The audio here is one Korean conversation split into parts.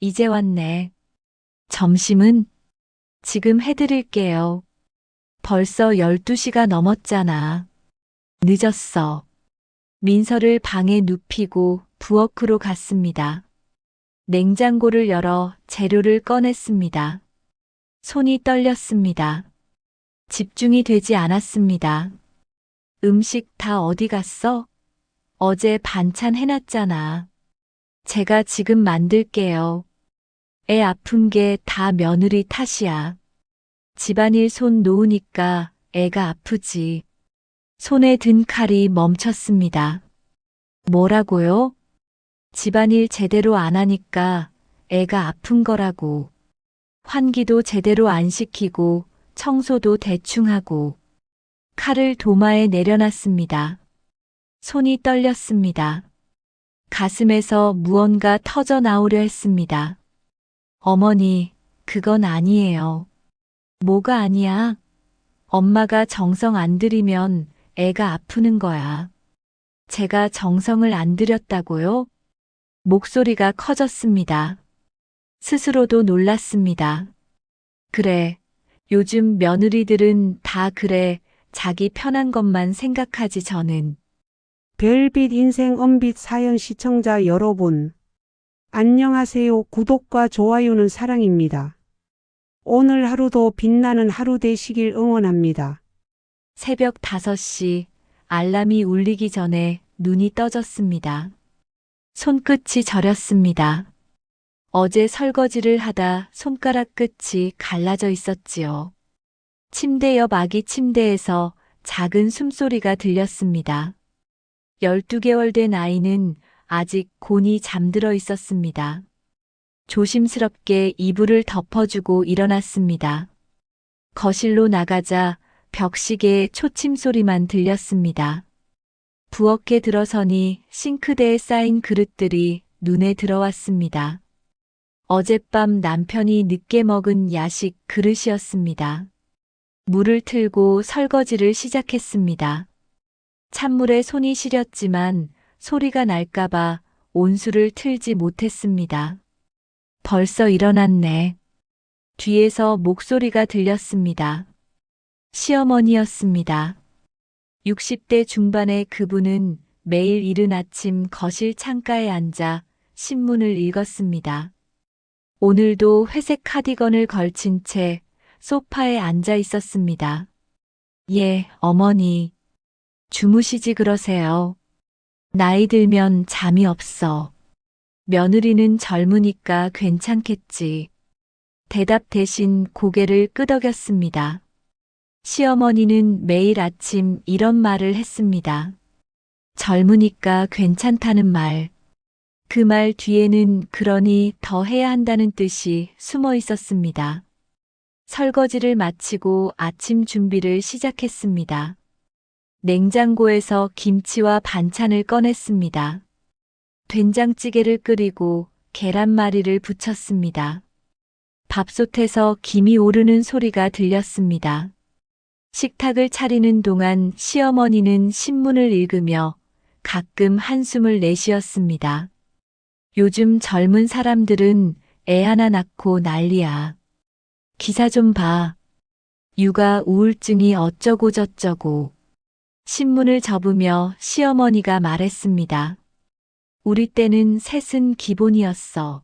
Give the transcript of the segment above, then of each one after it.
이제 왔네. 점심은 지금 해드릴게요. 벌써 12시가 넘었잖아. 늦었어. 민서를 방에 눕히고 부엌으로 갔습니다. 냉장고를 열어 재료를 꺼냈습니다. 손이 떨렸습니다. 집중이 되지 않았습니다. 음식 다 어디 갔어? 어제 반찬 해놨잖아. 제가 지금 만들게요. 애 아픈 게 다 며느리 탓이야. 집안일 손 놓으니까 애가 아프지. 손에 든 칼이 멈췄습니다. 뭐라고요? 집안일 제대로 안 하니까 애가 아픈 거라고. 환기도 제대로 안 시키고 청소도 대충 하고. 칼을 도마에 내려놨습니다. 손이 떨렸습니다. 가슴에서 무언가 터져 나오려 했습니다. 어머니, 그건 아니에요. 뭐가 아니야? 엄마가 정성 안 들이면 애가 아프는 거야. 제가 정성을 안 들였다고요? 목소리가 커졌습니다. 스스로도 놀랐습니다. 그래, 요즘 며느리들은 다 그래, 자기 편한 것만 생각하지 저는. 별빛 인생 은빛 사연 시청자 여러분, 안녕하세요. 구독과 좋아요는 사랑입니다. 오늘 하루도 빛나는 하루 되시길 응원합니다. 새벽 5시 알람이 울리기 전에 눈이 떠졌습니다. 손끝이 저렸습니다. 어제 설거지를 하다 손가락 끝이 갈라져 있었지요. 침대 옆 아기 침대에서 작은 숨소리가 들렸습니다. 12개월 된 아이는 아직 곤히 잠들어 있었습니다. 조심스럽게 이불을 덮어주고 일어났습니다. 거실로 나가자 벽시계의 초침 소리만 들렸습니다. 부엌에 들어서니 싱크대에 쌓인 그릇들이 눈에 들어왔습니다. 어젯밤 남편이 늦게 먹은 야식 그릇이었습니다. 물을 틀고 설거지를 시작했습니다. 찬물에 손이 시렸지만 소리가 날까봐 온수를 틀지 못했습니다. 벌써 일어났네. 뒤에서 목소리가 들렸습니다. 시어머니였습니다. 60대 중반의 그분은 매일 이른 아침 거실 창가에 앉아 신문을 읽었습니다. 오늘도 회색 카디건을 걸친 채 소파에 앉아 있었습니다. 예, 어머니. 주무시지 그러세요. 나이 들면 잠이 없어. 며느리는 젊으니까 괜찮겠지. 대답 대신 고개를 끄덕였습니다. 시어머니는 매일 아침 이런 말을 했습니다. 젊으니까 괜찮다는 말. 그 말 뒤에는 그러니 더 해야 한다는 뜻이 숨어 있었습니다. 설거지를 마치고 아침 준비를 시작했습니다. 냉장고에서 김치와 반찬을 꺼냈습니다. 된장찌개를 끓이고 계란말이를 부쳤습니다. 밥솥에서 김이 오르는 소리가 들렸습니다. 식탁을 차리는 동안 시어머니는 신문을 읽으며 가끔 한숨을 내쉬었습니다. 요즘 젊은 사람들은 애 하나 낳고 난리야. 기사 좀 봐. 육아 우울증이 어쩌고 저쩌고. 신문을 접으며 시어머니가 말했습니다. 우리 때는 셋은 기본이었어.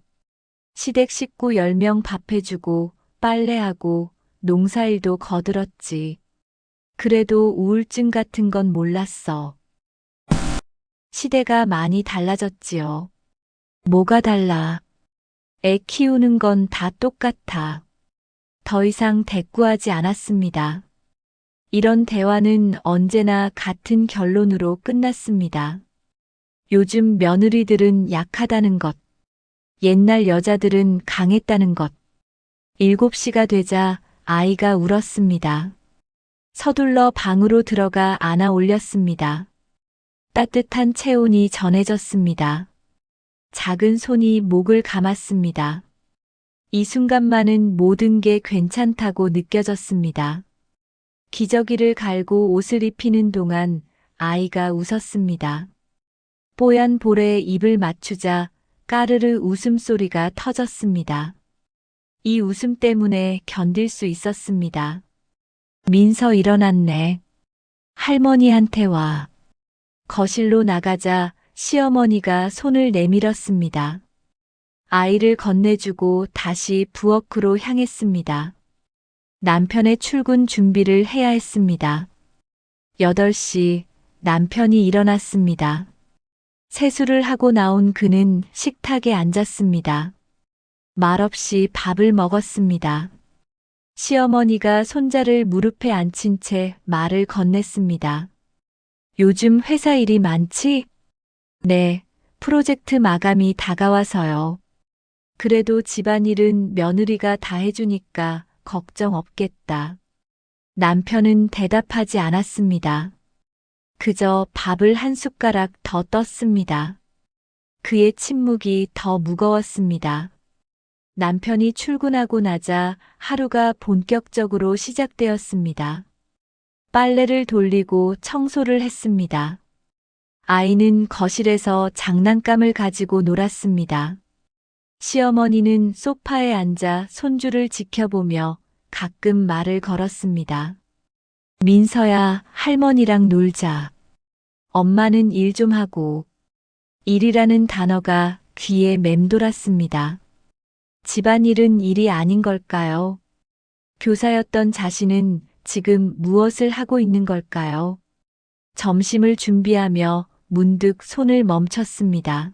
시댁 식구 10명 밥해주고 빨래하고 농사일도 거들었지. 그래도 우울증 같은 건 몰랐어. 시대가 많이 달라졌지요. 뭐가 달라? 애 키우는 건 다 똑같아. 더 이상 대꾸하지 않았습니다. 이런 대화는 언제나 같은 결론으로 끝났습니다. 요즘 며느리들은 약하다는 것, 옛날 여자들은 강했다는 것. 7시가 되자 아이가 울었습니다. 서둘러 방으로 들어가 안아 올렸습니다. 따뜻한 체온이 전해졌습니다. 작은 손이 목을 감았습니다. 이 순간만은 모든 게 괜찮다고 느껴졌습니다. 기저귀를 갈고 옷을 입히는 동안 아이가 웃었습니다. 뽀얀 볼에 입을 맞추자 까르르 웃음소리가 터졌습니다. 이 웃음 때문에 견딜 수 있었습니다. 민서 일어났네. 할머니한테 와. 거실로 나가자 시어머니가 손을 내밀었습니다. 아이를 건네주고 다시 부엌으로 향했습니다. 남편의 출근 준비를 해야 했습니다. 8시 남편이 일어났습니다. 세수를 하고 나온 그는 식탁에 앉았습니다. 말없이 밥을 먹었습니다. 시어머니가 손자를 무릎에 앉힌 채 말을 건넸습니다. 요즘 회사 일이 많지? 네, 프로젝트 마감이 다가와서요. 그래도 집안일은 며느리가 다 해주니까 걱정 없겠다. 남편은 대답하지 않았습니다. 그저 밥을 한 숟가락 더 떴습니다. 그의 침묵이 더 무거웠습니다. 남편이 출근하고 나자 하루가 본격적으로 시작되었습니다. 빨래를 돌리고 청소를 했습니다. 아이는 거실에서 장난감을 가지고 놀았습니다. 시어머니는 소파에 앉아 손주를 지켜보며 가끔 말을 걸었습니다. 민서야, 할머니랑 놀자. 엄마는 일 좀 하고. 일이라는 단어가 귀에 맴돌았습니다. 집안일은 일이 아닌 걸까요? 교사였던 자신은 지금 무엇을 하고 있는 걸까요? 점심을 준비하며 문득 손을 멈췄습니다.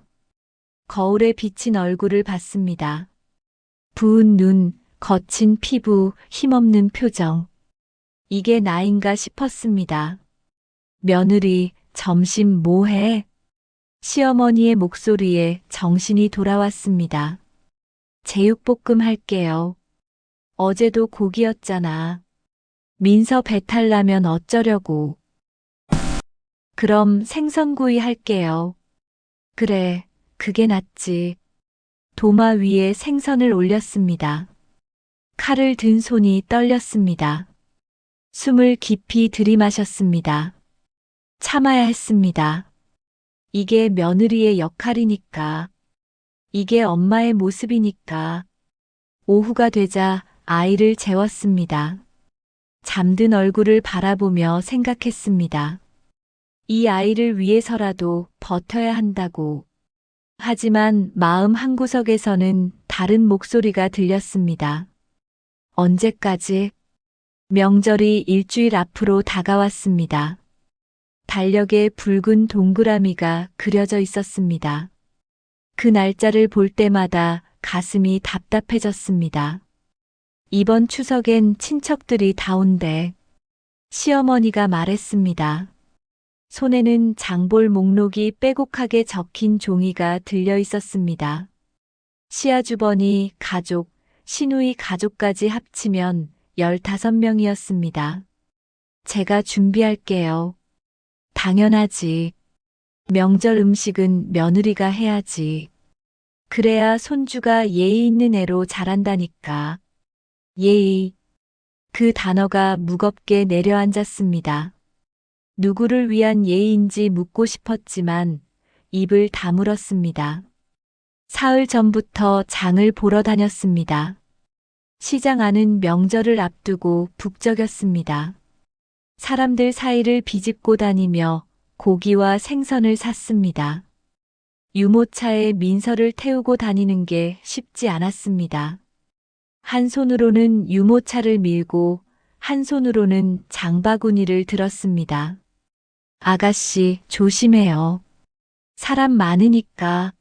거울에 비친 얼굴을 봤습니다. 부은 눈, 거친 피부, 힘없는 표정. 이게 나인가 싶었습니다. 며느리, 점심 뭐 해? 시어머니의 목소리에 정신이 돌아왔습니다. 제육볶음 할게요. 어제도 고기였잖아. 민서 배탈 나면 어쩌려고. 그럼 생선구이 할게요. 그래, 그게 낫지. 도마 위에 생선을 올렸습니다. 칼을 든 손이 떨렸습니다. 숨을 깊이 들이마셨습니다. 참아야 했습니다. 이게 며느리의 역할이니까. 이게 엄마의 모습이니까. 오후가 되자 아이를 재웠습니다. 잠든 얼굴을 바라보며 생각했습니다. 이 아이를 위해서라도 버텨야 한다고. 하지만 마음 한구석에서는 다른 목소리가 들렸습니다. 언제까지? 명절이 일주일 앞으로 다가왔습니다. 달력에 붉은 동그라미가 그려져 있었습니다. 그 날짜를 볼 때마다 가슴이 답답해졌습니다. 이번 추석엔 친척들이 다 온대. 시어머니가 말했습니다. 손에는 장볼 목록이 빼곡하게 적힌 종이가 들려 있었습니다. 시아주버니 가족, 시누이 가족까지 합치면 15명이었습니다. 제가 준비할게요. 당연하지. 명절 음식은 며느리가 해야지. 그래야 손주가 예의 있는 애로 자란다니까. 예의. 그 단어가 무겁게 내려앉았습니다. 누구를 위한 예의인지 묻고 싶었지만 입을 다물었습니다. 사흘 전부터 장을 보러 다녔습니다. 시장 안은 명절을 앞두고 북적였습니다. 사람들 사이를 비집고 다니며 고기와 생선을 샀습니다. 유모차에 민서를 태우고 다니는 게 쉽지 않았습니다. 한 손으로는 유모차를 밀고 한 손으로는 장바구니를 들었습니다. 아가씨, 조심해요. 사람 많으니까.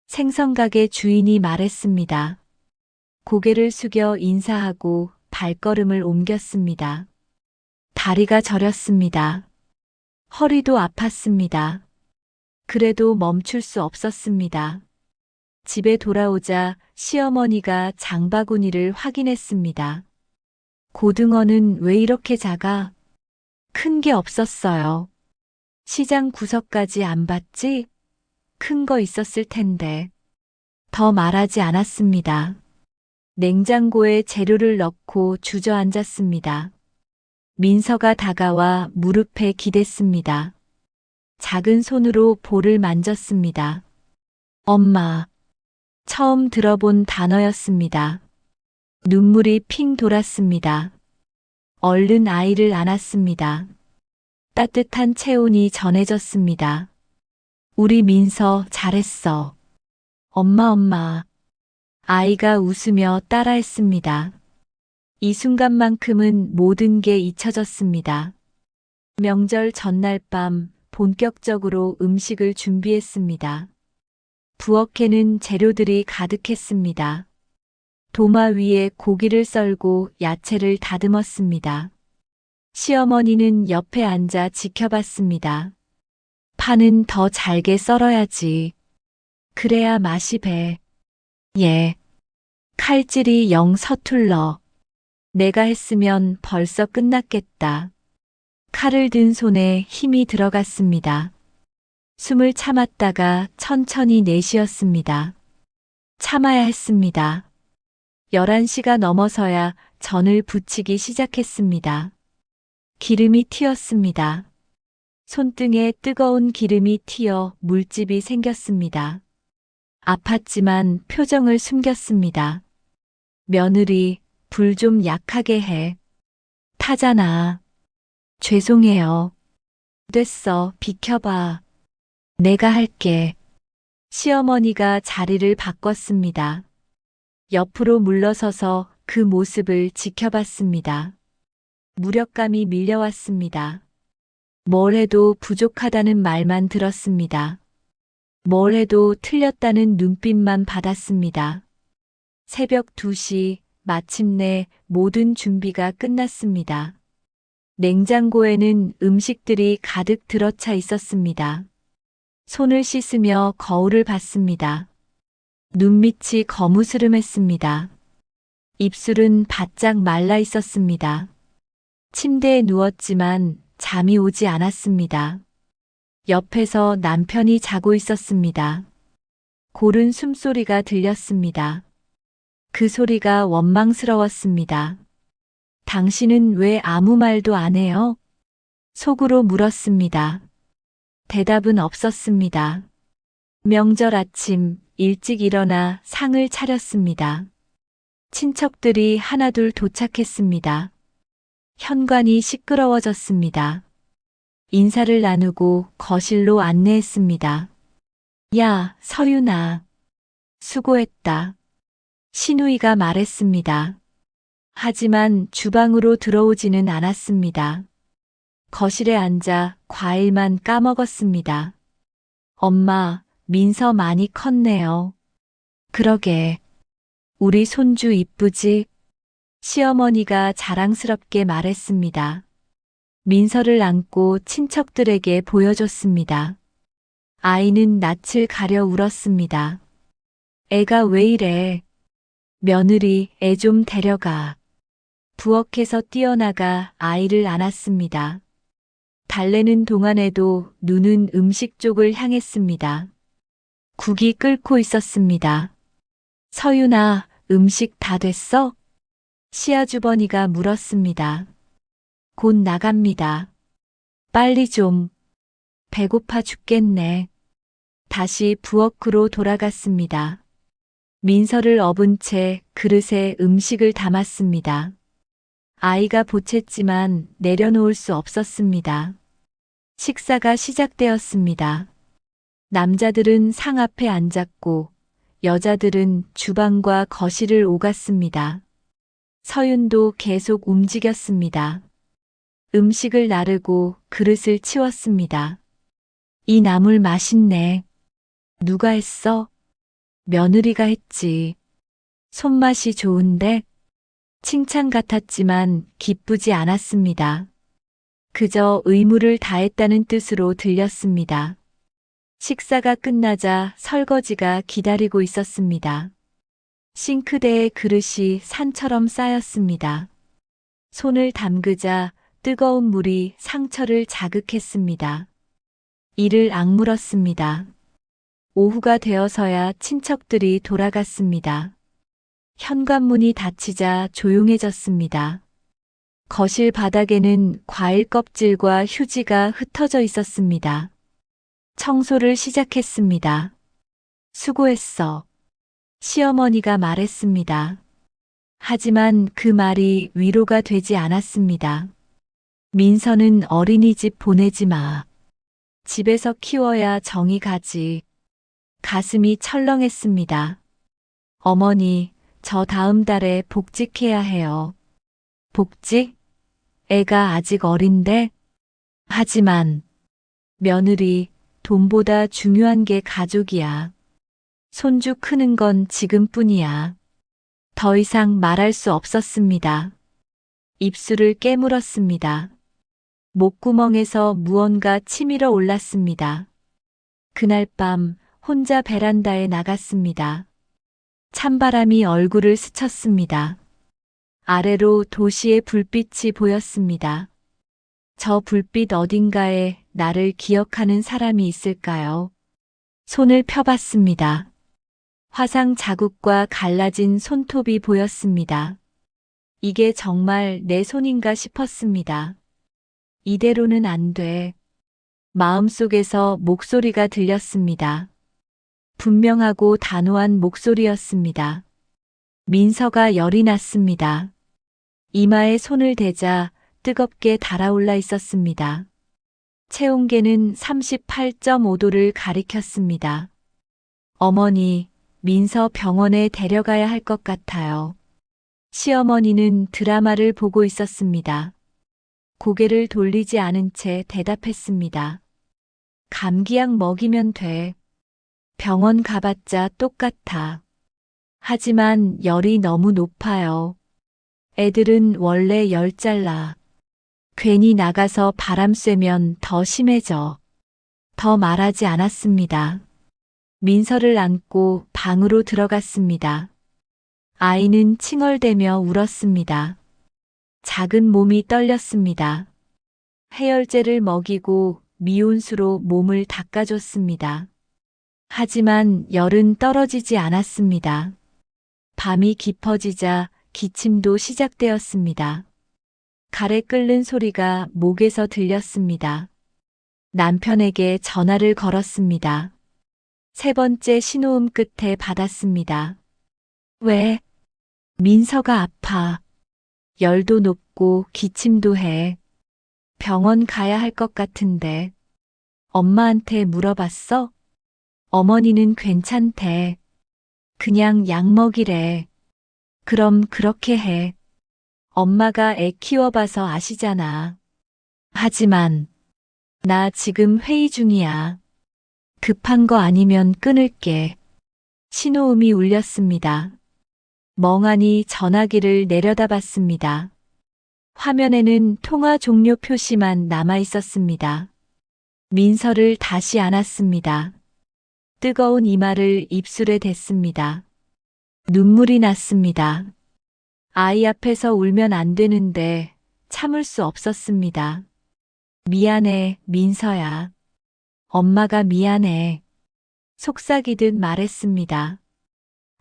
생선가게 주인이 말했습니다. 고개를 숙여 인사하고 발걸음을 옮겼습니다. 다리가 저렸습니다. 허리도 아팠습니다. 그래도 멈출 수 없었습니다. 집에 돌아오자 시어머니가 장바구니를 확인했습니다. 고등어는 왜 이렇게 작아? 큰 게 없었어요. 시장 구석까지 안 봤지? 큰 거 있었을 텐데. 더 말하지 않았습니다. 냉장고에 재료를 넣고 주저앉았습니다. 민서가 다가와 무릎에 기댔습니다. 작은 손으로 볼을 만졌습니다. 엄마, 처음 들어본 단어였습니다. 눈물이 핑 돌았습니다. 얼른 아이를 안았습니다. 따뜻한 체온이 전해졌습니다. 우리 민서 잘했어. 엄마. 아이가 웃으며 따라했습니다. 이 순간만큼은 모든 게 잊혀졌습니다. 명절 전날 밤 본격적으로 음식을 준비했습니다. 부엌에는 재료들이 가득했습니다. 도마 위에 고기를 썰고 야채를 다듬었습니다. 시어머니는 옆에 앉아 지켜봤습니다. 파는 더 잘게 썰어야지. 그래야 맛이 배. 예. 칼질이 영 서툴러. 내가 했으면 벌써 끝났겠다. 칼을 든 손에 힘이 들어갔습니다. 숨을 참았다가 천천히 내쉬었습니다. 참아야 했습니다. 11시가 넘어서야 전을 부치기 시작했습니다. 기름이 튀었습니다. 손등에 뜨거운 기름이 튀어 물집이 생겼습니다. 아팠지만 표정을 숨겼습니다. 며느리, 불 좀 약하게 해. 타잖아. 죄송해요. 됐어, 비켜봐. 내가 할게. 시어머니가 자리를 바꿨습니다. 옆으로 물러서서 그 모습을 지켜봤습니다. 무력감이 밀려왔습니다. 뭘 해도 부족하다는 말만 들었습니다. 뭘 해도 틀렸다는 눈빛만 받았습니다. 새벽 2시, 마침내 모든 준비가 끝났습니다. 냉장고에는 음식들이 가득 들어차 있었습니다. 손을 씻으며 거울을 봤습니다. 눈밑이 거무스름했습니다. 입술은 바짝 말라 있었습니다. 침대에 누웠지만 잠이 오지 않았습니다. 옆에서 남편이 자고 있었습니다. 고른 숨소리가 들렸습니다. 그 소리가 원망스러웠습니다. 당신은 왜 아무 말도 안 해요? 속으로 물었습니다. 대답은 없었습니다. 명절 아침 일찍 일어나 상을 차렸습니다. 친척들이 하나둘 도착했습니다. 현관이 시끄러워졌습니다. 인사를 나누고 거실로 안내했습니다. 야, 서윤아. 수고했다. 시누이가 말했습니다. 하지만 주방으로 들어오지는 않았습니다. 거실에 앉아 과일만 까먹었습니다. 엄마, 민서 많이 컸네요. 그러게. 우리 손주 이쁘지? 시어머니가 자랑스럽게 말했습니다. 민서를 안고 친척들에게 보여줬습니다. 아이는 낯을 가려 울었습니다. 애가 왜 이래? 며느리, 애 좀 데려가. 부엌에서 뛰어나가 아이를 안았습니다. 달래는 동안에도 눈은 음식 쪽을 향했습니다. 국이 끓고 있었습니다. 서윤아, 음식 다 됐어? 시아주버니가 물었습니다. 곧 나갑니다. 빨리 좀. 배고파 죽겠네. 다시 부엌으로 돌아갔습니다. 민서를 업은 채 그릇에 음식을 담았습니다. 아이가 보챘지만 내려놓을 수 없었습니다. 식사가 시작되었습니다. 남자들은 상 앞에 앉았고 여자들은 주방과 거실을 오갔습니다. 서윤도 계속 움직였습니다. 음식을 나르고 그릇을 치웠습니다. 이 나물 맛있네. 누가 했어? 며느리가 했지. 손맛이 좋은데? 칭찬 같았지만 기쁘지 않았습니다. 그저 의무를 다했다는 뜻으로 들렸습니다. 식사가 끝나자 설거지가 기다리고 있었습니다. 싱크대에 그릇이 산처럼 쌓였습니다. 손을 담그자 뜨거운 물이 상처를 자극했습니다. 이를 악물었습니다. 오후가 되어서야 친척들이 돌아갔습니다. 현관문이 닫히자 조용해졌습니다. 거실 바닥에는 과일 껍질과 휴지가 흩어져 있었습니다. 청소를 시작했습니다. 수고했어. 시어머니가 말했습니다. 하지만 그 말이 위로가 되지 않았습니다. 민서는 어린이집 보내지 마. 집에서 키워야 정이 가지. 가슴이 철렁했습니다. 어머니, 저 다음 달에 복직해야 해요. 복직? 애가 아직 어린데? 하지만 며느리, 돈보다 중요한 게 가족이야. 손주 크는 건 지금뿐이야. 더 이상 말할 수 없었습니다. 입술을 깨물었습니다. 목구멍에서 무언가 치밀어 올랐습니다. 그날 밤 혼자 베란다에 나갔습니다. 찬바람이 얼굴을 스쳤습니다. 아래로 도시의 불빛이 보였습니다. 저 불빛 어딘가에 나를 기억하는 사람이 있을까요? 손을 펴봤습니다. 화상 자국과 갈라진 손톱이 보였습니다. 이게 정말 내 손인가 싶었습니다. 이대로는 안 돼. 마음속에서 목소리가 들렸습니다. 분명하고 단호한 목소리였습니다. 민서가 열이 났습니다. 이마에 손을 대자 뜨겁게 달아올라 있었습니다. 체온계는 38.5도를 가리켰습니다. 어머니, 민서 병원에 데려가야 할 것 같아요. 시어머니는 드라마를 보고 있었습니다. 고개를 돌리지 않은 채 대답했습니다. 감기약 먹이면 돼. 병원 가봤자 똑같아. 하지만 열이 너무 높아요. 애들은 원래 열 잘나. 괜히 나가서 바람 쐬면 더 심해져. 더 말하지 않았습니다. 민서를 안고 방으로 들어갔습니다. 아이는 칭얼대며 울었습니다. 작은 몸이 떨렸습니다. 해열제를 먹이고 미온수로 몸을 닦아줬습니다. 하지만 열은 떨어지지 않았습니다. 밤이 깊어지자 기침도 시작되었습니다. 가래 끓는 소리가 목에서 들렸습니다. 남편에게 전화를 걸었습니다. 세 번째 신호음 끝에 받았습니다. 왜? 민서가 아파. 열도 높고 기침도 해. 병원 가야 할 것 같은데. 엄마한테 물어봤어? 어머니는 괜찮대. 그냥 약 먹이래. 그럼 그렇게 해. 엄마가 애 키워봐서 아시잖아. 하지만 나 지금 회의 중이야. 급한 거 아니면 끊을게. 신호음이 울렸습니다. 멍하니 전화기를 내려다봤습니다. 화면에는 통화 종료 표시만 남아 있었습니다. 민서를 다시 안았습니다. 뜨거운 이마를 입술에 댔습니다. 눈물이 났습니다. 아이 앞에서 울면 안 되는데 참을 수 없었습니다. 미안해, 민서야. 엄마가 미안해. 속삭이듯 말했습니다.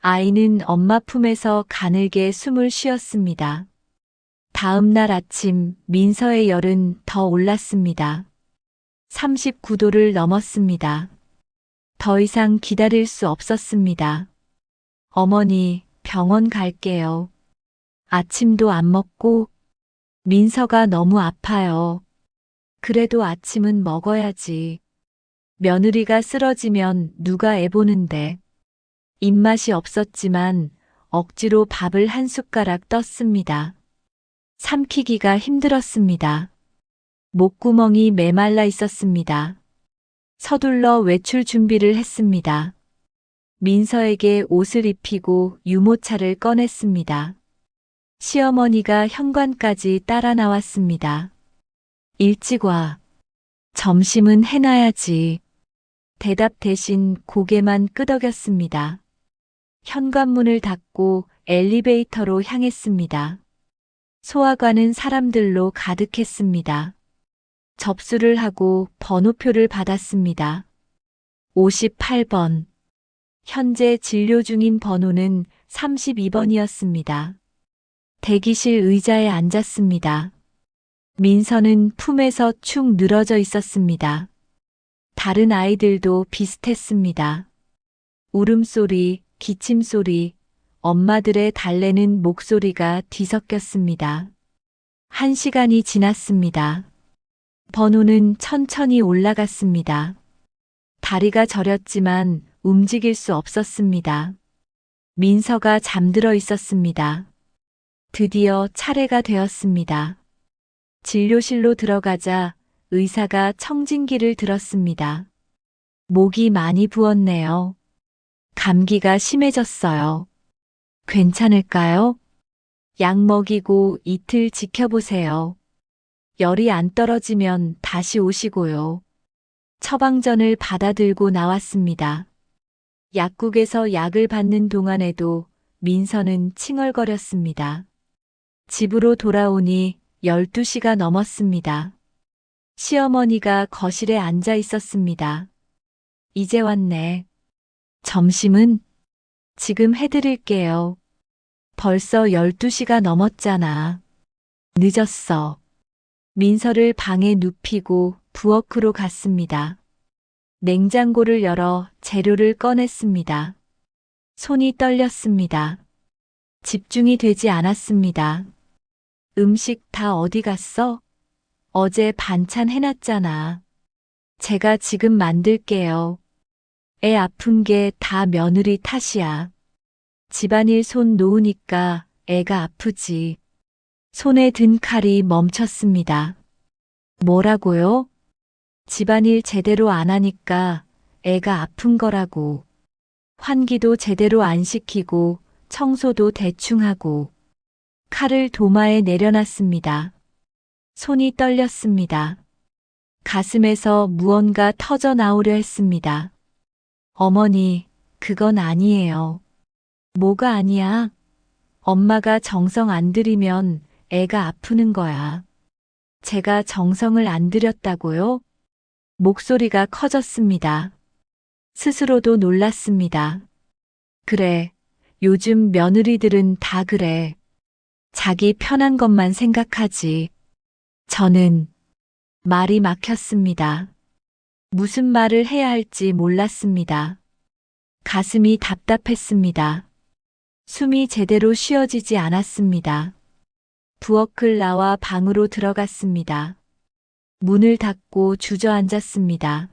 아이는 엄마 품에서 가늘게 숨을 쉬었습니다. 다음 날 아침 민서의 열은 더 올랐습니다. 39도를 넘었습니다. 더 이상 기다릴 수 없었습니다. 어머니, 병원 갈게요. 아침도 안 먹고 민서가 너무 아파요. 그래도 아침은 먹어야지. 며느리가 쓰러지면 누가 애 보는데. 입맛이 없었지만 억지로 밥을 한 숟가락 떴습니다. 삼키기가 힘들었습니다. 목구멍이 메말라 있었습니다. 서둘러 외출 준비를 했습니다. 민서에게 옷을 입히고 유모차를 꺼냈습니다. 시어머니가 현관까지 따라 나왔습니다. 일찍 와. 점심은 해놔야지. 대답 대신 고개만 끄덕였습니다. 현관문을 닫고 엘리베이터로 향했습니다. 소화관은 사람들로 가득했습니다. 접수를 하고 번호표를 받았습니다. 58번. 현재 진료 중인 번호는 32번이었습니다. 대기실 의자에 앉았습니다. 민서는 품에서 축 늘어져 있었습니다. 다른 아이들도 비슷했습니다. 울음소리, 기침 소리, 엄마들의 달래는 목소리가 뒤섞였습니다. 1시간이 지났습니다. 번호는 천천히 올라갔습니다. 다리가 저렸지만 움직일 수 없었습니다. 민서가 잠들어 있었습니다. 드디어 차례가 되었습니다. 진료실로 들어가자 의사가 청진기를 들었습니다. 목이 많이 부었네요. 감기가 심해졌어요. 괜찮을까요? 약 먹이고 이틀 지켜보세요. 열이 안 떨어지면 다시 오시고요. 처방전을 받아들고 나왔습니다. 약국에서 약을 받는 동안에도 민서는 칭얼거렸습니다. 집으로 돌아오니 12시가 넘었습니다. 시어머니가 거실에 앉아 있었습니다. 이제 왔네. 점심은? 지금 해드릴게요. 벌써 12시가 넘었잖아. 늦었어. 민서를 방에 눕히고 부엌으로 갔습니다. 냉장고를 열어 재료를 꺼냈습니다. 손이 떨렸습니다. 집중이 되지 않았습니다. 음식 다 어디 갔어? 어제 반찬 해놨잖아. 제가 지금 만들게요. 애 아픈 게 다 며느리 탓이야. 집안일 손 놓으니까 애가 아프지. 손에 든 칼이 멈췄습니다. 뭐라고요? 집안일 제대로 안 하니까 애가 아픈 거라고. 환기도 제대로 안 시키고 청소도 대충 하고. 칼을 도마에 내려놨습니다. 손이 떨렸습니다. 가슴에서 무언가 터져 나오려 했습니다. 어머니, 그건 아니에요. 뭐가 아니야? 엄마가 정성 안 들이면 애가 아프는 거야. 제가 정성을 안 들였다고요? 목소리가 커졌습니다. 스스로도 놀랐습니다. 그래, 요즘 며느리들은 다 그래. 자기 편한 것만 생각하지. 저는 말이 막혔습니다. 무슨 말을 해야 할지 몰랐습니다. 가슴이 답답했습니다. 숨이 제대로 쉬어지지 않았습니다. 부엌을 나와 방으로 들어갔습니다. 문을 닫고 주저앉았습니다.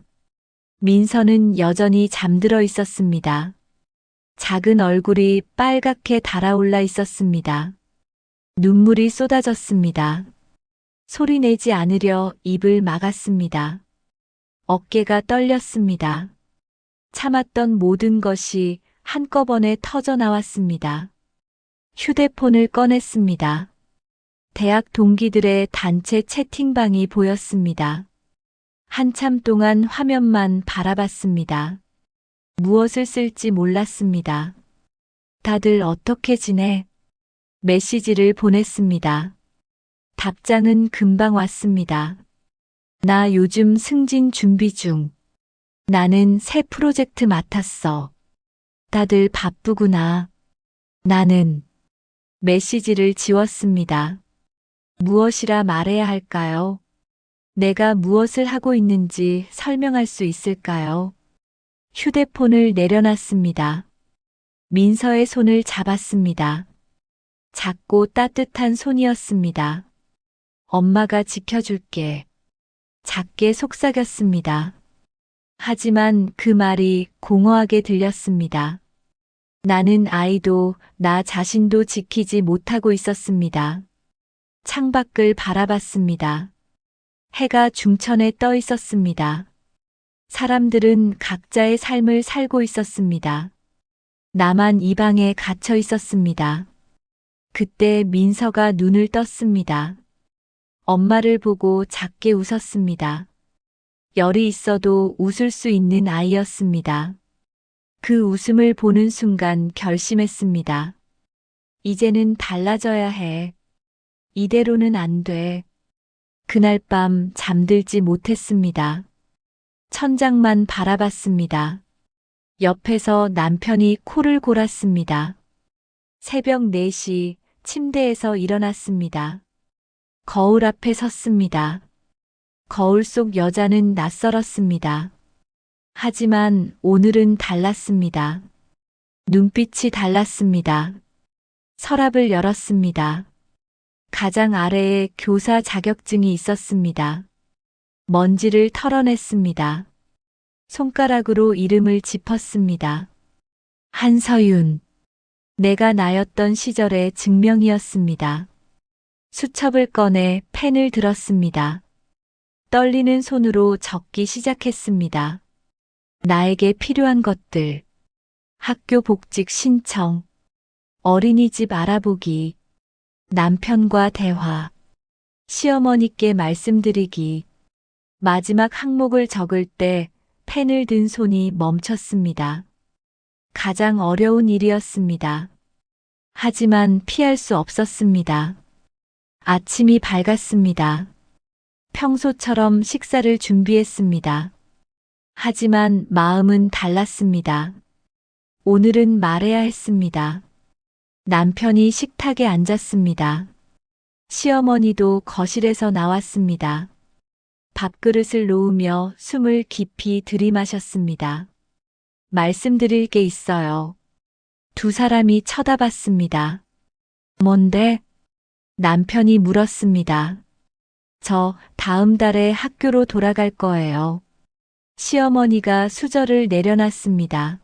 민서는 여전히 잠들어 있었습니다. 작은 얼굴이 빨갛게 달아올라 있었습니다. 눈물이 쏟아졌습니다. 소리내지 않으려 입을 막았습니다. 어깨가 떨렸습니다. 참았던 모든 것이 한꺼번에 터져 나왔습니다. 휴대폰을 꺼냈습니다. 대학 동기들의 단체 채팅방이 보였습니다. 한참 동안 화면만 바라봤습니다. 무엇을 쓸지 몰랐습니다. 다들 어떻게 지내? 메시지를 보냈습니다. 답장은 금방 왔습니다. 나 요즘 승진 준비 중. 나는 새 프로젝트 맡았어. 다들 바쁘구나. 나는 메시지를 지웠습니다. 무엇이라 말해야 할까요? 내가 무엇을 하고 있는지 설명할 수 있을까요? 휴대폰을 내려놨습니다. 민서의 손을 잡았습니다. 작고 따뜻한 손이었습니다. 엄마가 지켜줄게. 작게 속삭였습니다. 하지만 그 말이 공허하게 들렸습니다. 나는 아이도 나 자신도 지키지 못하고 있었습니다. 창밖을 바라봤습니다. 해가 중천에 떠 있었습니다. 사람들은 각자의 삶을 살고 있었습니다. 나만 이 방에 갇혀 있었습니다. 그때 민서가 눈을 떴습니다. 엄마를 보고 작게 웃었습니다. 열이 있어도 웃을 수 있는 아이였습니다. 그 웃음을 보는 순간 결심했습니다. 이제는 달라져야 해. 이대로는 안 돼. 그날 밤 잠들지 못했습니다. 천장만 바라봤습니다. 옆에서 남편이 코를 골았습니다. 새벽 4시 침대에서 일어났습니다. 거울 앞에 섰습니다. 거울 속 여자는 낯설었습니다. 하지만 오늘은 달랐습니다. 눈빛이 달랐습니다. 서랍을 열었습니다. 가장 아래에 교사 자격증이 있었습니다. 먼지를 털어냈습니다. 손가락으로 이름을 짚었습니다. 한서윤. 내가 나였던 시절의 증명이었습니다. 수첩을 꺼내 펜을 들었습니다. 떨리는 손으로 적기 시작했습니다. 나에게 필요한 것들. 학교 복직 신청. 어린이집 알아보기. 남편과 대화. 시어머니께 말씀드리기. 마지막 항목을 적을 때 펜을 든 손이 멈췄습니다. 가장 어려운 일이었습니다. 하지만 피할 수 없었습니다. 아침이 밝았습니다. 평소처럼 식사를 준비했습니다. 하지만 마음은 달랐습니다. 오늘은 말해야 했습니다. 남편이 식탁에 앉았습니다. 시어머니도 거실에서 나왔습니다. 밥그릇을 놓으며 숨을 깊이 들이마셨습니다. 말씀드릴 게 있어요. 두 사람이 쳐다봤습니다. 뭔데? 남편이 물었습니다. 저 다음 달에 학교로 돌아갈 거예요. 시어머니가 수저를 내려놨습니다.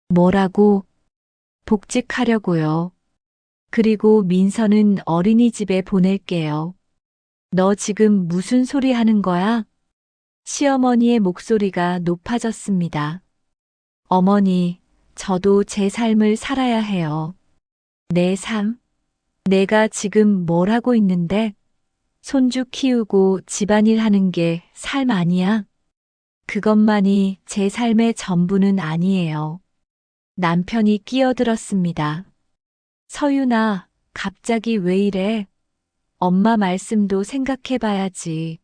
뭐라고? 복직하려고요. 그리고 민서는 어린이집에 보낼게요. 너 지금 무슨 소리 하는 거야? 시어머니의 목소리가 높아졌습니다. 어머니, 저도 제 삶을 살아야 해요. 내 삶? 내가 지금 뭘 하고 있는데? 손주 키우고 집안일 하는 게 삶 아니야? 그것만이 제 삶의 전부는 아니에요. 남편이 끼어들었습니다. 서윤아, 갑자기 왜 이래? 엄마 말씀도 생각해봐야지.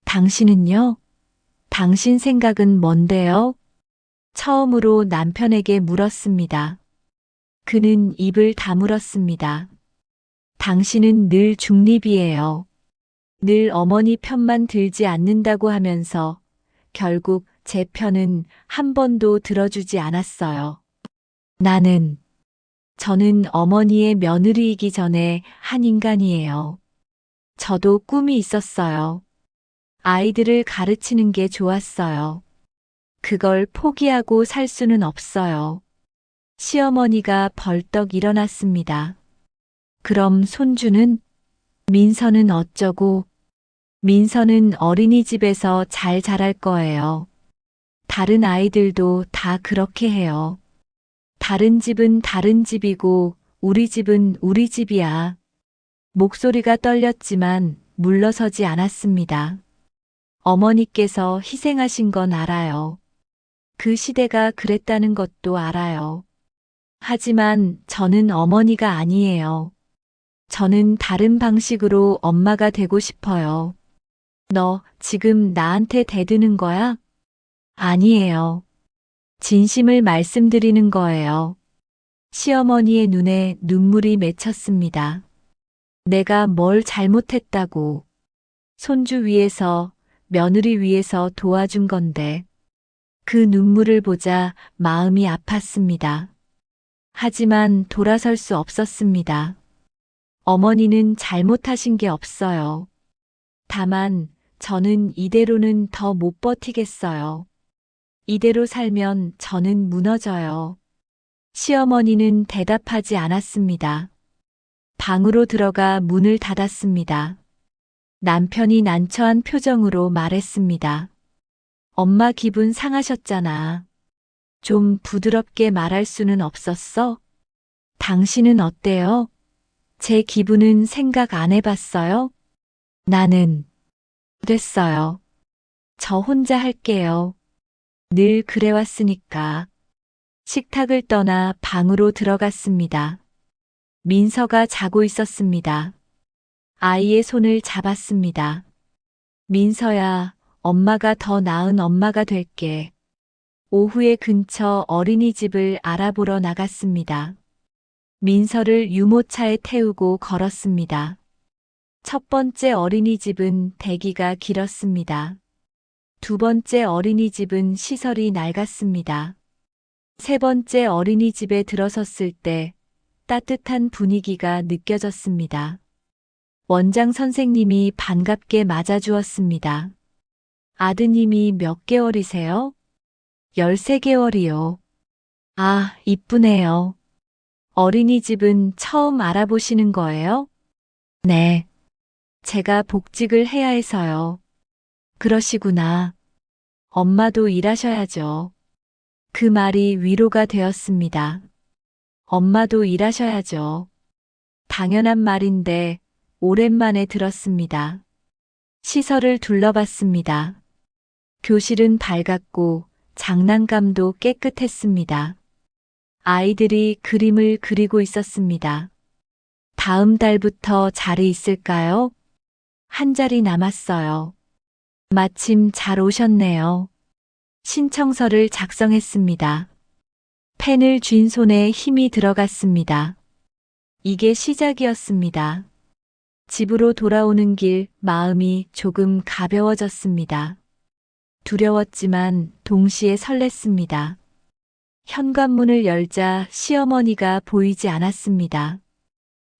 당신은요? 당신 생각은 뭔데요? 처음으로 남편에게 물었습니다. 그는 입을 다물었습니다. 당신은 늘 중립이에요. 늘 어머니 편만 들지 않는다고 하면서 결국 제 편은 한 번도 들어주지 않았어요. 저는 어머니의 며느리이기 전에 한 인간이에요. 저도 꿈이 있었어요. 아이들을 가르치는 게 좋았어요. 그걸 포기하고 살 수는 없어요. 시어머니가 벌떡 일어났습니다. 그럼 손주는? 민서는 어쩌고? 민서는 어린이집에서 잘 자랄 거예요. 다른 아이들도 다 그렇게 해요. 다른 집은 다른 집이고 우리 집은 우리 집이야. 목소리가 떨렸지만 물러서지 않았습니다. 어머니께서 희생하신 건 알아요. 그 시대가 그랬다는 것도 알아요. 하지만 저는 어머니가 아니에요. 저는 다른 방식으로 엄마가 되고 싶어요. 너 지금 나한테 대드는 거야? 아니에요. 진심을 말씀드리는 거예요. 시어머니의 눈에 눈물이 맺혔습니다. 내가 뭘 잘못했다고. 손주 위해서, 며느리 위해서 도와준 건데. 그 눈물을 보자 마음이 아팠습니다. 하지만 돌아설 수 없었습니다. 어머니는 잘못하신 게 없어요. 다만 저는 이대로는 더 못 버티겠어요. 이대로 살면 저는 무너져요. 시어머니는 대답하지 않았습니다. 방으로 들어가 문을 닫았습니다. 남편이 난처한 표정으로 말했습니다. 엄마 기분 상하셨잖아. 좀 부드럽게 말할 수는 없었어? 당신은 어때요? 제 기분은 생각 안 해봤어요? 나는 됐어요. 저 혼자 할게요. 늘 그래왔으니까. 식탁을 떠나 방으로 들어갔습니다. 민서가 자고 있었습니다. 아이의 손을 잡았습니다. 민서야, 엄마가 더 나은 엄마가 될게. 오후에 근처 어린이집을 알아보러 나갔습니다. 민서를 유모차에 태우고 걸었습니다. 첫 번째 어린이집은 대기가 길었습니다. 두 번째 어린이집은 시설이 낡았습니다. 세 번째 어린이집에 들어섰을 때 따뜻한 분위기가 느껴졌습니다. 원장 선생님이 반갑게 맞아주었습니다. 아드님이 몇 개월이세요? 13개월이요. 아, 이쁘네요. 어린이집은 처음 알아보시는 거예요? 네. 제가 복직을 해야 해서요. 그러시구나. 엄마도 일하셔야죠. 그 말이 위로가 되었습니다. 엄마도 일하셔야죠. 당연한 말인데 오랜만에 들었습니다. 시설을 둘러봤습니다. 교실은 밝았고 장난감도 깨끗했습니다. 아이들이 그림을 그리고 있었습니다. 다음 달부터 자리 있을까요? 한 자리 남았어요. 마침 잘 오셨네요. 신청서를 작성했습니다. 펜을 쥔 손에 힘이 들어갔습니다. 이게 시작이었습니다. 집으로 돌아오는 길 마음이 조금 가벼워졌습니다. 두려웠지만 동시에 설렜습니다. 현관문을 열자 시어머니가 보이지 않았습니다.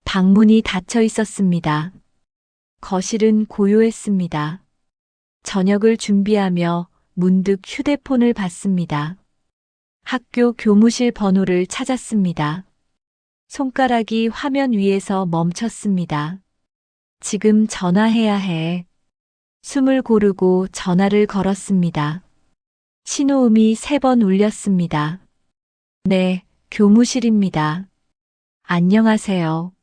방문이 닫혀 있었습니다. 거실은 고요했습니다. 저녁을 준비하며 문득 휴대폰을 봤습니다. 학교 교무실 번호를 찾았습니다. 손가락이 화면 위에서 멈췄습니다. 지금 전화해야 해. 숨을 고르고 전화를 걸었습니다. 신호음이 3번 울렸습니다. 네, 교무실입니다. 안녕하세요.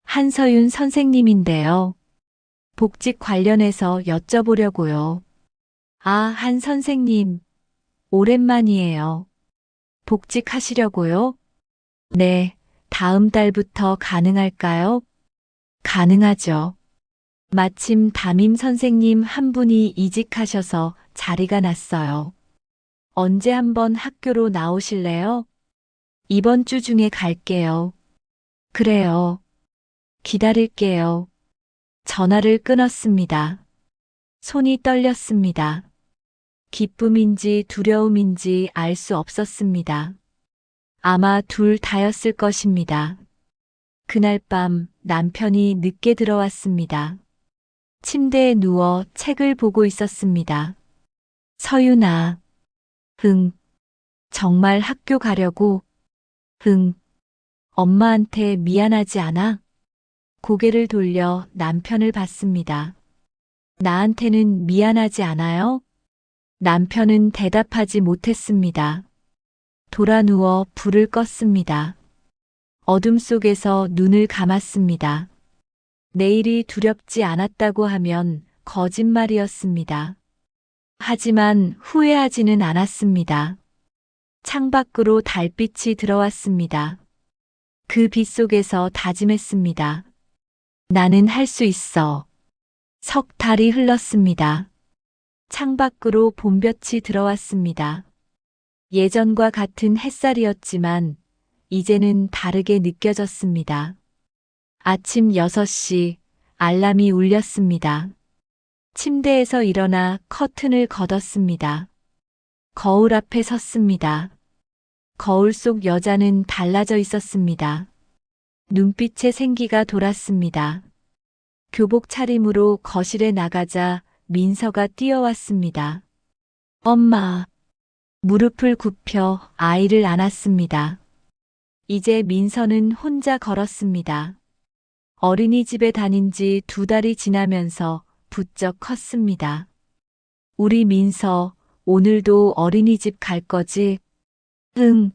한서윤 선생님인데요. 복직 관련해서 여쭤보려고요. 아, 한 선생님. 오랜만이에요. 복직하시려고요? 네, 다음 달부터 가능할까요? 가능하죠. 마침 담임 선생님 한 분이 이직하셔서 자리가 났어요. 언제 한번 학교로 나오실래요? 이번 주 중에 갈게요. 그래요. 기다릴게요. 전화를 끊었습니다. 손이 떨렸습니다. 기쁨인지 두려움인지 알 수 없었습니다. 아마 둘 다였을 것입니다. 그날 밤 남편이 늦게 들어왔습니다. 침대에 누워 책을 보고 있었습니다. 서윤아. 응. 정말 학교 가려고? 응. 엄마한테 미안하지 않아? 고개를 돌려 남편을 봤습니다. 나한테는 미안하지 않아요? 남편은 대답하지 못했습니다. 돌아 누워 불을 껐습니다. 어둠 속에서 눈을 감았습니다. 내일이 두렵지 않았다고 하면 거짓말이었습니다. 하지만 후회하지는 않았습니다. 창밖으로 달빛이 들어왔습니다. 그 빛 속에서 다짐했습니다. 나는 할 수 있어. 석 달이 흘렀습니다. 창밖으로 봄볕이 들어왔습니다. 예전과 같은 햇살이었지만 이제는 다르게 느껴졌습니다. 아침 6시 알람이 울렸습니다. 침대에서 일어나 커튼을 걷었습니다. 거울 앞에 섰습니다. 거울 속 여자는 달라져 있었습니다. 눈빛에 생기가 돌았습니다. 교복 차림으로 거실에 나가자 민서가 뛰어왔습니다. 엄마. 무릎을 굽혀 아이를 안았습니다. 이제 민서는 혼자 걸었습니다. 어린이집에 다닌 지 2달이 지나면서 부쩍 컸습니다. 우리 민서, 오늘도 어린이집 갈 거지? 응.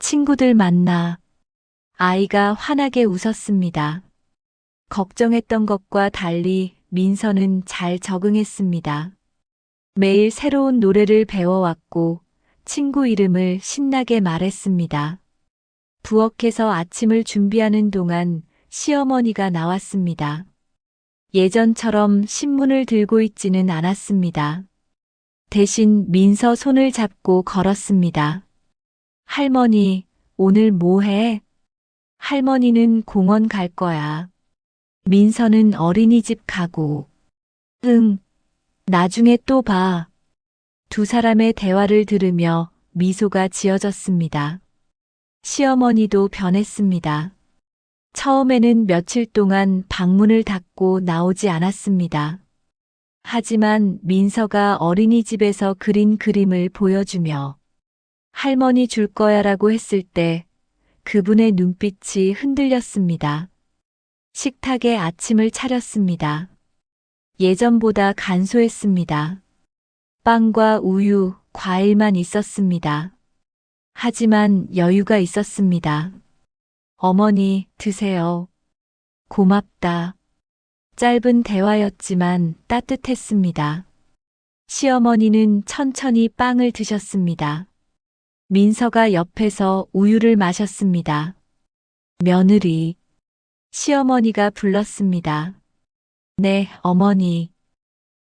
친구들 만나. 아이가 환하게 웃었습니다. 걱정했던 것과 달리 민서는 잘 적응했습니다. 매일 새로운 노래를 배워왔고 친구 이름을 신나게 말했습니다. 부엌에서 아침을 준비하는 동안 시어머니가 나왔습니다. 예전처럼 신문을 들고 있지는 않았습니다. 대신 민서 손을 잡고 걸었습니다. 할머니, 오늘 뭐 해? 할머니는 공원 갈 거야. 민서는 어린이집 가고. 응, 나중에 또 봐. 두 사람의 대화를 들으며 미소가 지어졌습니다. 시어머니도 변했습니다. 처음에는 며칠 동안 방문을 닫고 나오지 않았습니다. 하지만 민서가 어린이집에서 그린 그림을 보여주며 할머니 줄 거야라고 했을 때 그분의 눈빛이 흔들렸습니다. 식탁에 아침을 차렸습니다. 예전보다 간소했습니다. 빵과 우유, 과일만 있었습니다. 하지만 여유가 있었습니다. 어머니, 드세요. 고맙다. 짧은 대화였지만 따뜻했습니다. 시어머니는 천천히 빵을 드셨습니다. 민서가 옆에서 우유를 마셨습니다. 며느리. 시어머니가 불렀습니다. 네, 어머니.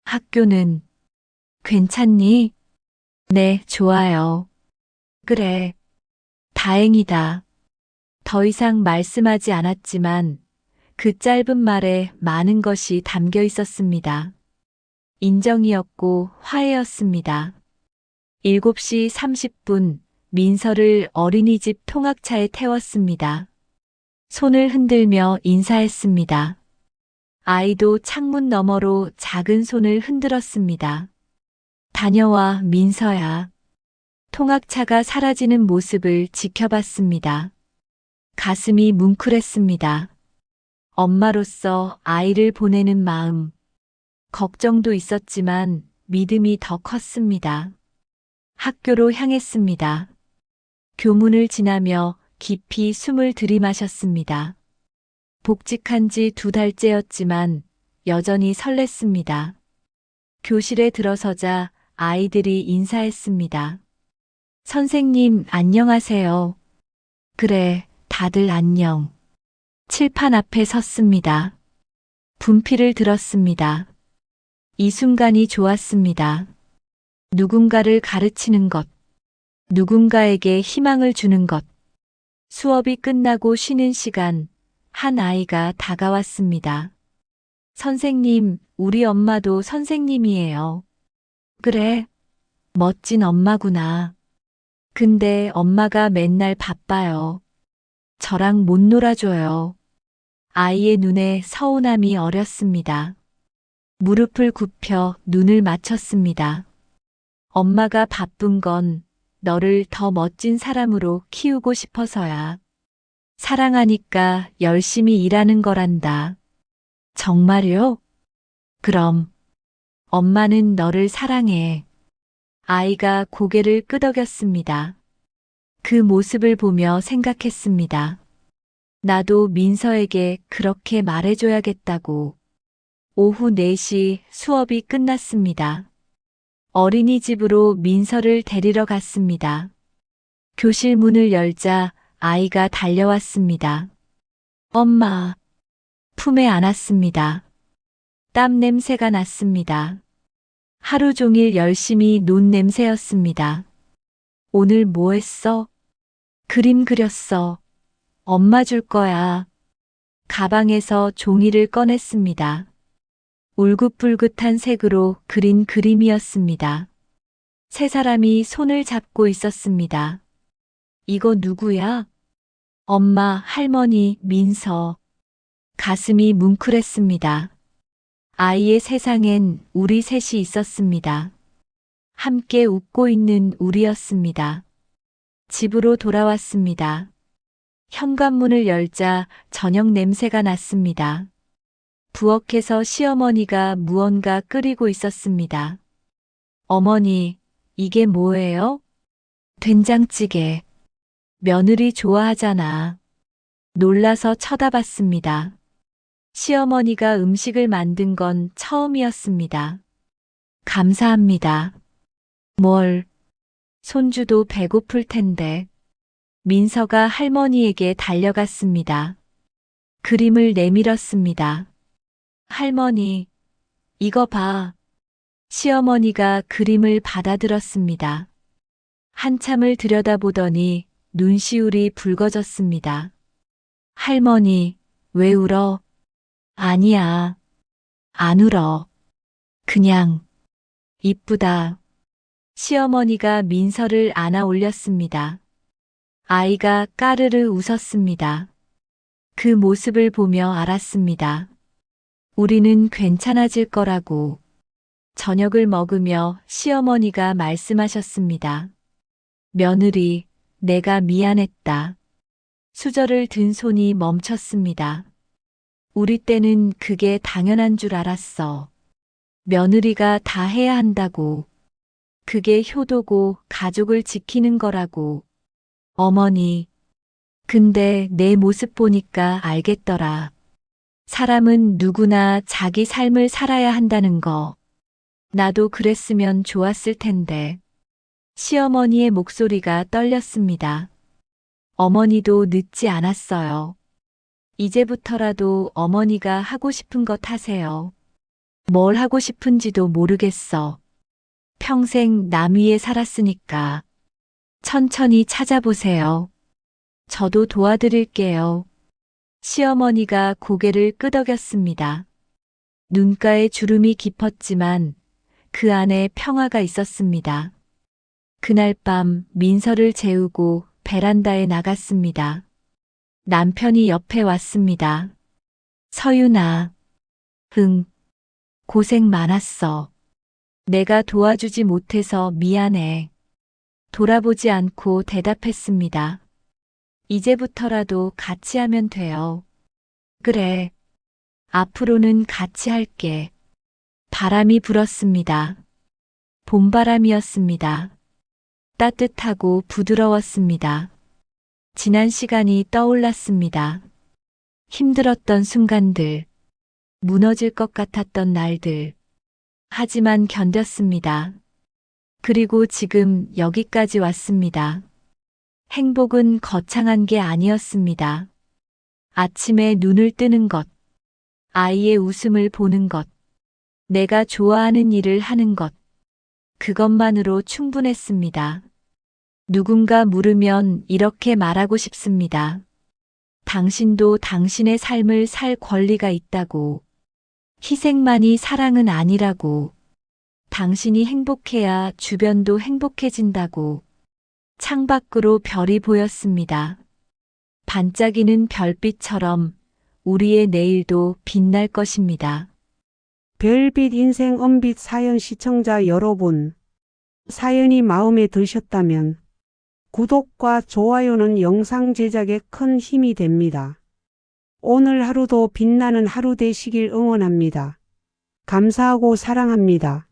학교는 괜찮니? 네, 좋아요. 그래. 다행이다. 더 이상 말씀하지 않았지만 그 짧은 말에 많은 것이 담겨 있었습니다. 인정이었고 화해였습니다. 7시 30분 민서를 어린이집 통학차에 태웠습니다. 손을 흔들며 인사했습니다. 아이도 창문 너머로 작은 손을 흔들었습니다. 다녀와, 민서야. 통학차가 사라지는 모습을 지켜봤습니다. 가슴이 뭉클했습니다. 엄마로서 아이를 보내는 마음, 걱정도 있었지만 믿음이 더 컸습니다. 학교로 향했습니다. 교문을 지나며 깊이 숨을 들이마셨습니다. 복직한 지 2달째였지만 여전히 설렜습니다. 교실에 들어서자 아이들이 인사했습니다. 선생님, 안녕하세요. 그래, 다들 안녕. 칠판 앞에 섰습니다. 분필을 들었습니다. 이 순간이 좋았습니다. 누군가를 가르치는 것, 누군가에게 희망을 주는 것. 수업이 끝나고 쉬는 시간, 한 아이가 다가왔습니다. 선생님, 우리 엄마도 선생님이에요. 그래, 멋진 엄마구나. 근데 엄마가 맨날 바빠요. 저랑 못 놀아줘요. 아이의 눈에 서운함이 어렸습니다. 무릎을 굽혀 눈을 맞췄습니다. 엄마가 바쁜 건 너를 더 멋진 사람으로 키우고 싶어서야. 사랑하니까 열심히 일하는 거란다. 정말요? 그럼 엄마는 너를 사랑해. 아이가 고개를 끄덕였습니다. 그 모습을 보며 생각했습니다. 나도 민서에게 그렇게 말해줘야겠다고. 오후 4시 수업이 끝났습니다. 어린이집으로 민서를 데리러 갔습니다. 교실 문을 열자 아이가 달려왔습니다. 엄마. 품에 안았습니다. 땀 냄새가 났습니다. 하루 종일 열심히 논 냄새였습니다. 오늘 뭐 했어? 그림 그렸어. 엄마 줄 거야. 가방에서 종이를 꺼냈습니다. 울긋불긋한 색으로 그린 그림이었습니다. 세 사람이 손을 잡고 있었습니다. 이거 누구야? 엄마, 할머니, 민서. 가슴이 뭉클했습니다. 아이의 세상엔 우리 셋이 있었습니다. 함께 웃고 있는 우리였습니다. 집으로 돌아왔습니다. 현관문을 열자 저녁 냄새가 났습니다. 부엌에서 시어머니가 무언가 끓이고 있었습니다. 어머니, 이게 뭐예요? 된장찌개. 며느리 좋아하잖아. 놀라서 쳐다봤습니다. 시어머니가 음식을 만든 건 처음이었습니다. 감사합니다. 뭘? 손주도 배고플 텐데. 민서가 할머니에게 달려갔습니다. 그림을 내밀었습니다. 할머니, 이거 봐. 시어머니가 그림을 받아들었습니다. 한참을 들여다보더니 눈시울이 붉어졌습니다. 할머니, 왜 울어? 아니야. 안 울어. 그냥, 이쁘다. 시어머니가 민서를 안아 올렸습니다. 아이가 까르르 웃었습니다. 그 모습을 보며 알았습니다. 우리는 괜찮아질 거라고. 저녁을 먹으며 시어머니가 말씀하셨습니다. 며느리, 내가 미안했다. 수저를 든 손이 멈췄습니다. 우리 때는 그게 당연한 줄 알았어. 며느리가 다 해야 한다고. 그게 효도고 가족을 지키는 거라고. 어머니. 근데 내 모습 보니까 알겠더라. 사람은 누구나 자기 삶을 살아야 한다는 거. 나도 그랬으면 좋았을 텐데. 시어머니의 목소리가 떨렸습니다. 어머니도 늦지 않았어요. 이제부터라도 어머니가 하고 싶은 것 하세요. 뭘 하고 싶은지도 모르겠어. 평생 남 위에 살았으니까. 천천히 찾아보세요. 저도 도와드릴게요. 시어머니가 고개를 끄덕였습니다. 눈가에 주름이 깊었지만 그 안에 평화가 있었습니다. 그날 밤 민서를 재우고 베란다에 나갔습니다. 남편이 옆에 왔습니다. 서윤아. 응. 고생 많았어. 내가 도와주지 못해서 미안해. 돌아보지 않고 대답했습니다. 이제부터라도 같이 하면 돼요. 그래. 앞으로는 같이 할게. 바람이 불었습니다. 봄바람이었습니다. 따뜻하고 부드러웠습니다. 지난 시간이 떠올랐습니다. 힘들었던 순간들, 무너질 것 같았던 날들. 하지만 견뎠습니다. 그리고 지금 여기까지 왔습니다. 행복은 거창한 게 아니었습니다. 아침에 눈을 뜨는 것, 아이의 웃음을 보는 것, 내가 좋아하는 일을 하는 것, 그것만으로 충분했습니다. 누군가 물으면 이렇게 말하고 싶습니다. 당신도 당신의 삶을 살 권리가 있다고. 희생만이 사랑은 아니라고. 당신이 행복해야 주변도 행복해진다고. 창밖으로 별이 보였습니다. 반짝이는 별빛처럼 우리의 내일도 빛날 것입니다. 별빛 인생 엄빛 사연 시청자 여러분, 사연이 마음에 드셨다면 구독과 좋아요는 영상 제작에 큰 힘이 됩니다. 오늘 하루도 빛나는 하루 되시길 응원합니다. 감사하고 사랑합니다.